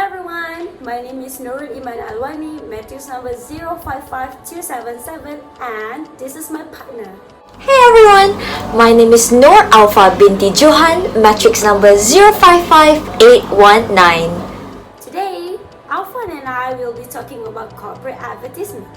everyone, my name is Nurul Iman Alwani, matrix number 055277, and this is my partner. Hey everyone, my name is Aufa Binti Johan, matrix number 055819. Today, Aufa and I will be talking about corporate advertisement.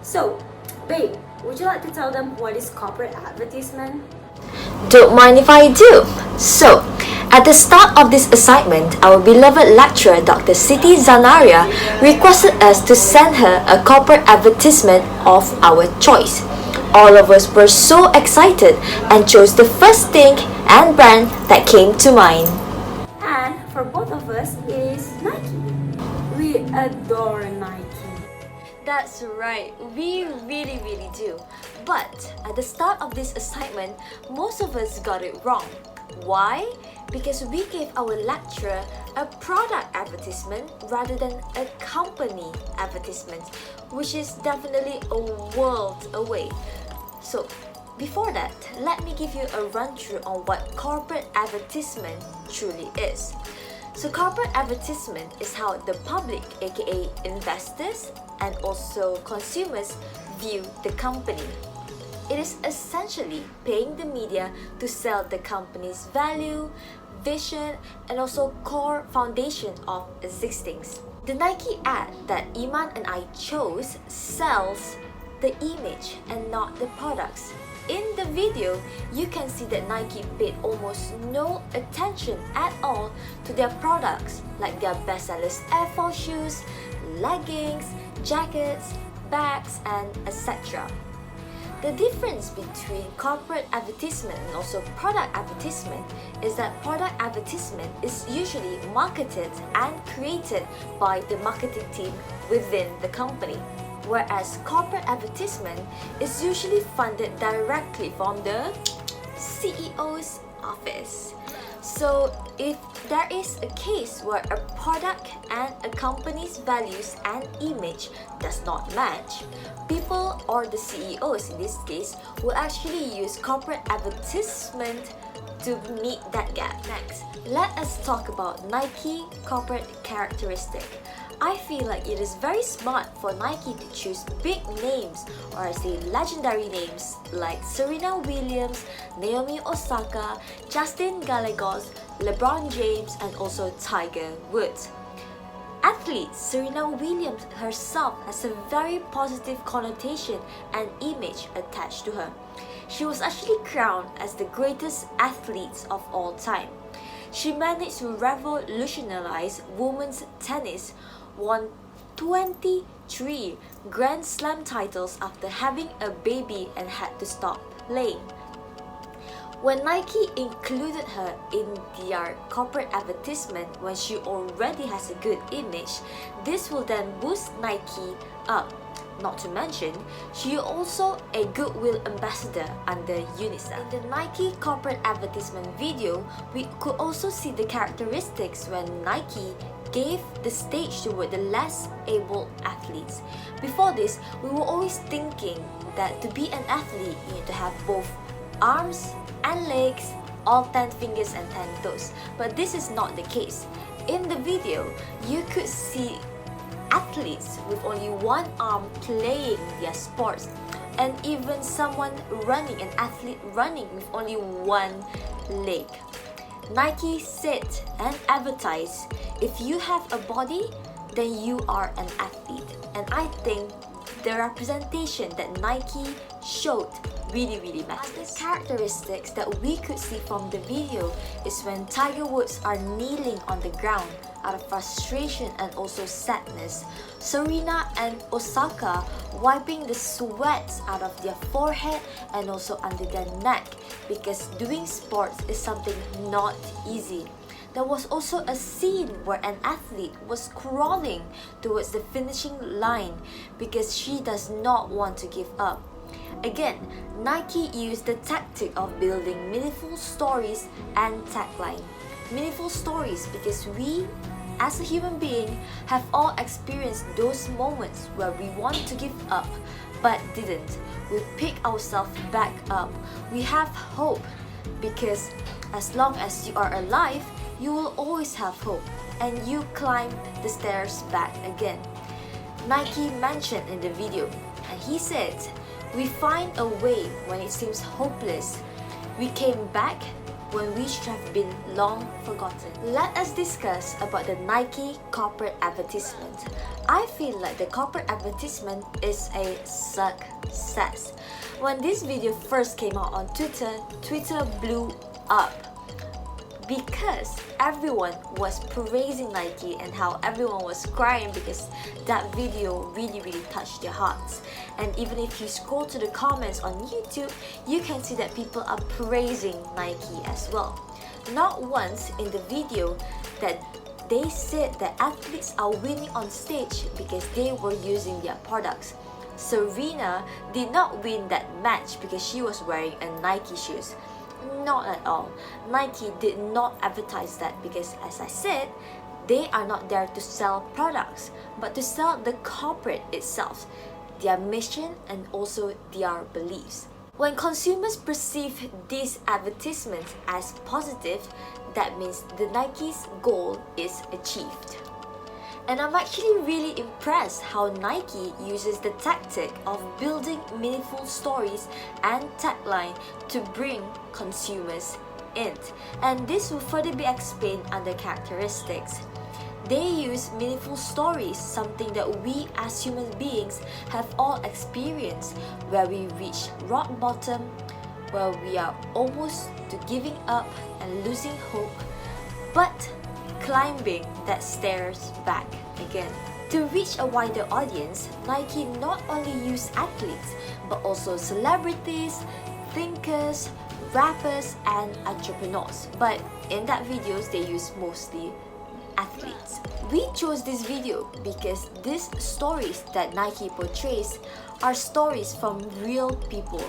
So, babe, would you like to tell them what is corporate advertisement? Don't mind if I do. So, at the start of this assignment, our beloved lecturer Dr. Siti Zanariah requested us to send her a corporate advertisement of our choice. All of us were so excited and chose the first thing and brand that came to mind. And for both of us, it is Nike. We adore Nike. That's right, we really do. But at the start of this assignment, most of us got it wrong. Why? Because we gave our lecturer a product advertisement rather than a company advertisement, which is definitely a world away. So, before that, let me give you a run through on what corporate advertisement truly is. So, corporate advertisement is how the public, aka investors and also consumers, view the company. It is essentially paying the media to sell the company's value, vision, and also core foundation of existings. The Nike ad that Iman and I chose sells the image and not the products. In the video, you can see that Nike paid almost no attention at all to their products, like their bestsellers Air Force shoes, leggings, jackets, bags, and etc. The difference between corporate advertisement and also product advertisement is that product advertisement is usually marketed and created by the marketing team within the company, whereas corporate advertisement is usually funded directly from the CEO's office. So if there is a case where a product and a company's values and image does not match, people or the CEOs in this case will actually use corporate advertisement to meet that gap. Next, let us talk about Nike corporate characteristic. I feel like it is very smart for Nike to choose big names, or I say legendary names like Serena Williams, Naomi Osaka, Justin Gallegos, LeBron James, and also Tiger Woods. Athlete Serena Williams herself has a very positive connotation and image attached to her. She was actually crowned as the greatest athlete of all time. She managed to revolutionize women's tennis, won 23 Grand Slam titles after having a baby and had to stop playing. When Nike included her in their corporate advertisement when she already has a good image, this will then boost Nike up. Not to mention, she is also a goodwill ambassador under UniSZA. In the Nike corporate advertisement video, we could also see the characteristics when Nike gave the stage toward the less able athletes. Before this, we were always thinking that to be an athlete, you need to have both arms and legs, all 10 fingers and 10 toes. But this is not the case. In the video, you could see athletes with only one arm playing their sports, and even someone running, an athlete running with only one leg. Nike said and advertised, if you have a body, then you are an athlete. And I think the representation that Nike showed really matters. The characteristics that we could see from the video is when Tiger Woods are kneeling on the ground out of frustration and also sadness. Serena and Osaka wiping the sweat out of their forehead and also under their neck, because doing sports is something not easy. There was also a scene where an athlete was crawling towards the finishing line because she does not want to give up. Again, Nike used the tactic of building meaningful stories and tagline. Meaningful stories because we, as a human being, have all experienced those moments where we want to give up but didn't. We pick ourselves back up. We have hope because as long as you are alive, you will always have hope and you climb the stairs back again. Nike mentioned in the video, and he said, "We find a way when it seems hopeless. We came back when we should have been long forgotten." Let us discuss about the Nike corporate advertisement. I feel like the corporate advertisement is a success. When this video first came out on Twitter, Twitter blew up because everyone was praising Nike and how everyone was crying because that video really touched their hearts. And even if you scroll to the comments on YouTube, you can see that people are praising Nike as well. Not once in the video that they said that athletes are winning on stage because they were using their products. Serena did not win that match because she was wearing a Nike shoes. Not at all. Nike did not advertise that because, as I said, they are not there to sell products, but to sell the corporate itself, their mission and also their beliefs. When consumers perceive these advertisements as positive, that means the Nike's goal is achieved. And I'm actually really impressed how Nike uses the tactic of building meaningful stories and tagline to bring consumers in. And this will further be explained under characteristics. They use meaningful stories, something that we as human beings have all experienced, where we reach rock bottom, where we are almost to giving up and losing hope, but climbing that stairs back again. To reach a wider audience, Nike not only use athletes, but also celebrities, thinkers, rappers, and entrepreneurs. But in that videos, they use mostly athletes. We chose this video because these stories that Nike portrays are stories from real people,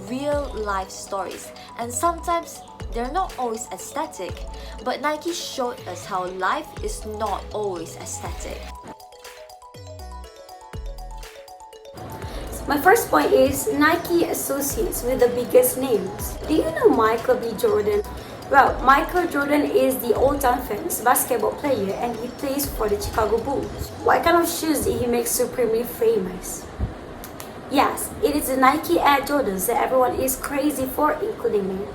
real life stories, and sometimes they're not always aesthetic, but Nike showed us how life is not always aesthetic. My first point is Nike associates with the biggest names. Do you know Michael B. Jordan? Well, Michael Jordan is the all-time famous basketball player and he plays for the Chicago Bulls. What kind of shoes did he make supremely famous? Yes, it is the Nike Air Jordans that everyone is crazy for, including me.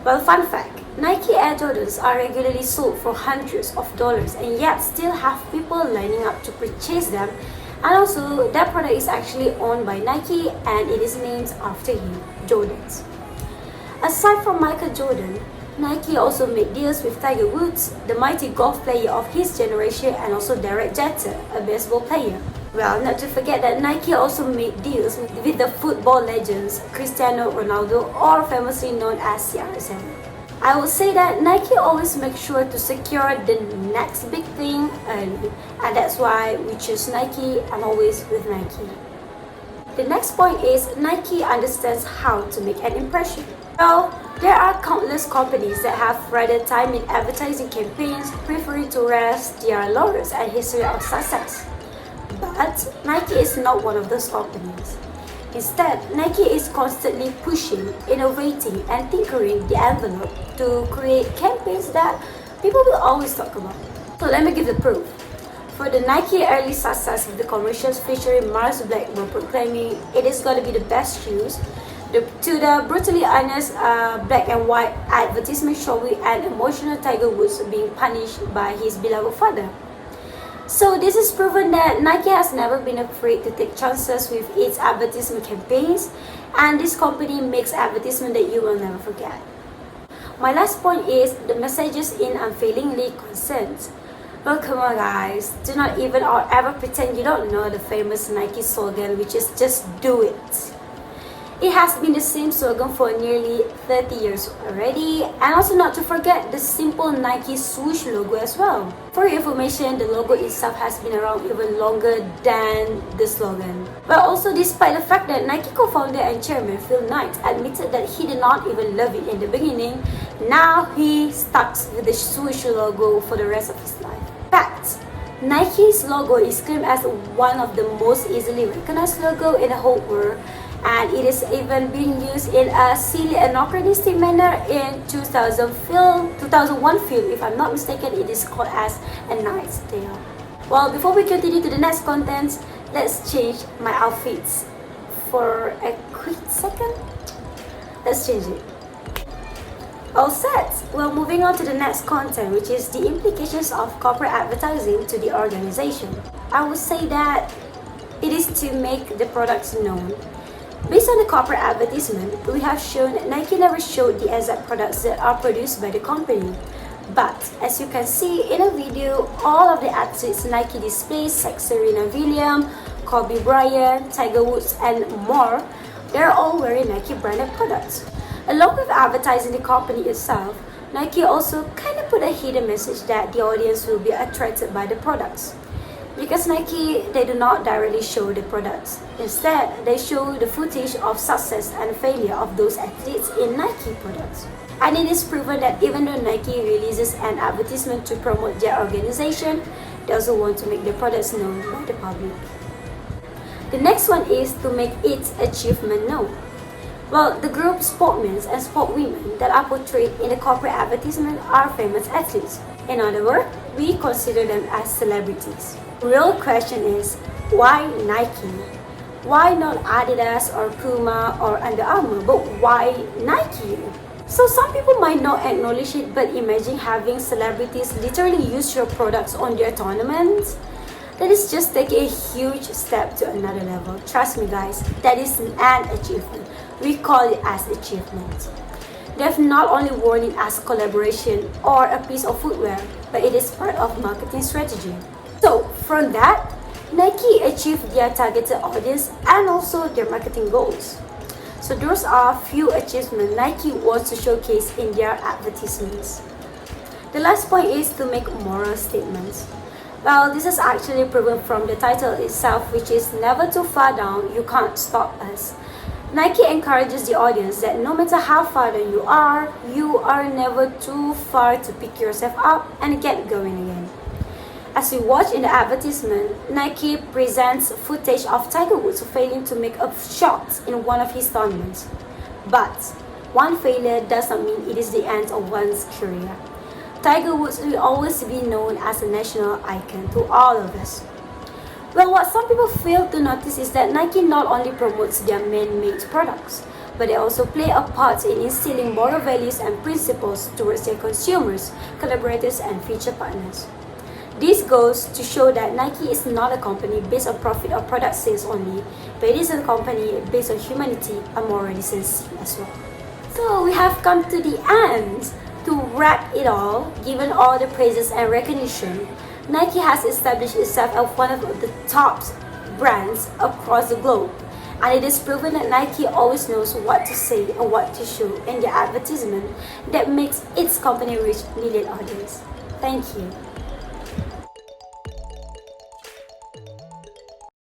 Well, fun fact, Nike Air Jordans are regularly sold for hundreds of dollars and yet still have people lining up to purchase them. And also, that product is actually owned by Nike and it is named after him, Jordans. Aside from Michael Jordan, Nike also made deals with Tiger Woods, the mighty golf player of his generation, and also Derek Jeter, a baseball player. Well, not to forget that Nike also made deals with the football legends Cristiano Ronaldo, or famously known as CR7. I would say that Nike always makes sure to secure the next big thing early, and that's why we choose Nike and always with Nike. The next point is Nike understands how to make an impression. Well, there are countless companies that have rather time in advertising campaigns, preferring to rest their laurels and history of success. But Nike is not one of those companies. Instead, Nike is constantly pushing, innovating, and tinkering the envelope to create campaigns that people will always talk about. So let me give the proof. For the Nike early success with the commercials featuring Mars Blackmore proclaiming it is going to be the best shoes, to the brutally honest black and white advertisement showing an emotional Tiger Woods being punished by his beloved father. So this is proven that Nike has never been afraid to take chances with its advertisement campaigns, and this company makes advertisement that you will never forget. My last point is the messages in unfailingly consent. Well, come on guys, do not even or ever pretend you don't know the famous Nike slogan, which is just do it. It has been the same slogan for nearly 30 years already, and also not to forget the simple Nike swoosh logo as well. For your information, the logo itself has been around even longer than the slogan. But also, despite the fact that Nike co-founder and chairman Phil Knight admitted that he did not even love it in the beginning, now he stuck with the swoosh logo for the rest of his life. Fact: Nike's logo is claimed as one of the most easily recognized logo in the whole world. and it is even being used in a silly anachronistic manner in 2001 film. If I'm not mistaken, it is called as A Knight's Tale. Well, before we continue to the next content, let's change my outfits for a quick second. Let's change it. All set. Well, moving on to the next content, which is the implications of corporate advertising to the organization. I would say that it is to make the products known. Based on the corporate advertisement, we have shown Nike never showed the exact products that are produced by the company. But as you can see in a video, all of the athletes Nike displays like Serena Williams, Kobe Bryant, Tiger Woods, and more, they're all wearing Nike branded products. Along with advertising the company itself, Nike also kind of put a hidden message that the audience will be attracted by the products. Because Nike, they do not directly show the products. Instead, they show the footage of success and failure of those athletes in Nike products. And it is proven that even though Nike releases an advertisement to promote their organization, they also want to make their products known by the public. The next one is to make its achievement known. Well, the group sportsmen and sportwomen that are portrayed in the corporate advertisement are famous athletes. In other words, we consider them as celebrities. The real question is, why Nike? Why not Adidas or Puma or Under Armour, but why Nike? So some people might not acknowledge it, but imagine having celebrities literally use your products on their tournaments. That is just taking a huge step to another level. Trust me guys, that is an achievement. We call it as achievement. They have not only worn it as collaboration or a piece of footwear, but it is part of marketing strategy. So from that, Nike achieved their targeted audience and also their marketing goals. So those are few achievements Nike wants to showcase in their advertisements. The last point is to make moral statements. Well, this is actually proven from the title itself, which is Never Too Far Down, You Can't Stop Us. Nike encourages the audience that no matter how far down you are never too far to pick yourself up and get going again. As we watch in the advertisement, Nike presents footage of Tiger Woods failing to make a shot in one of his tournaments. But one failure does not mean it is the end of one's career. Tiger Woods will always be known as a national icon to all of us. Well, what some people fail to notice is that Nike not only promotes their man-made products, but they also play a part in instilling moral values and principles towards their consumers, collaborators, and future partners. This goes to show that Nike is not a company based on profit or product sales only, but it is a company based on humanity and moral decency as well. So we have come to the end. To wrap it all, given all the praises and recognition, Nike has established itself as one of the top brands across the globe. And it is proven that Nike always knows what to say and what to show in their advertisement that makes its company reach million audience. Thank you.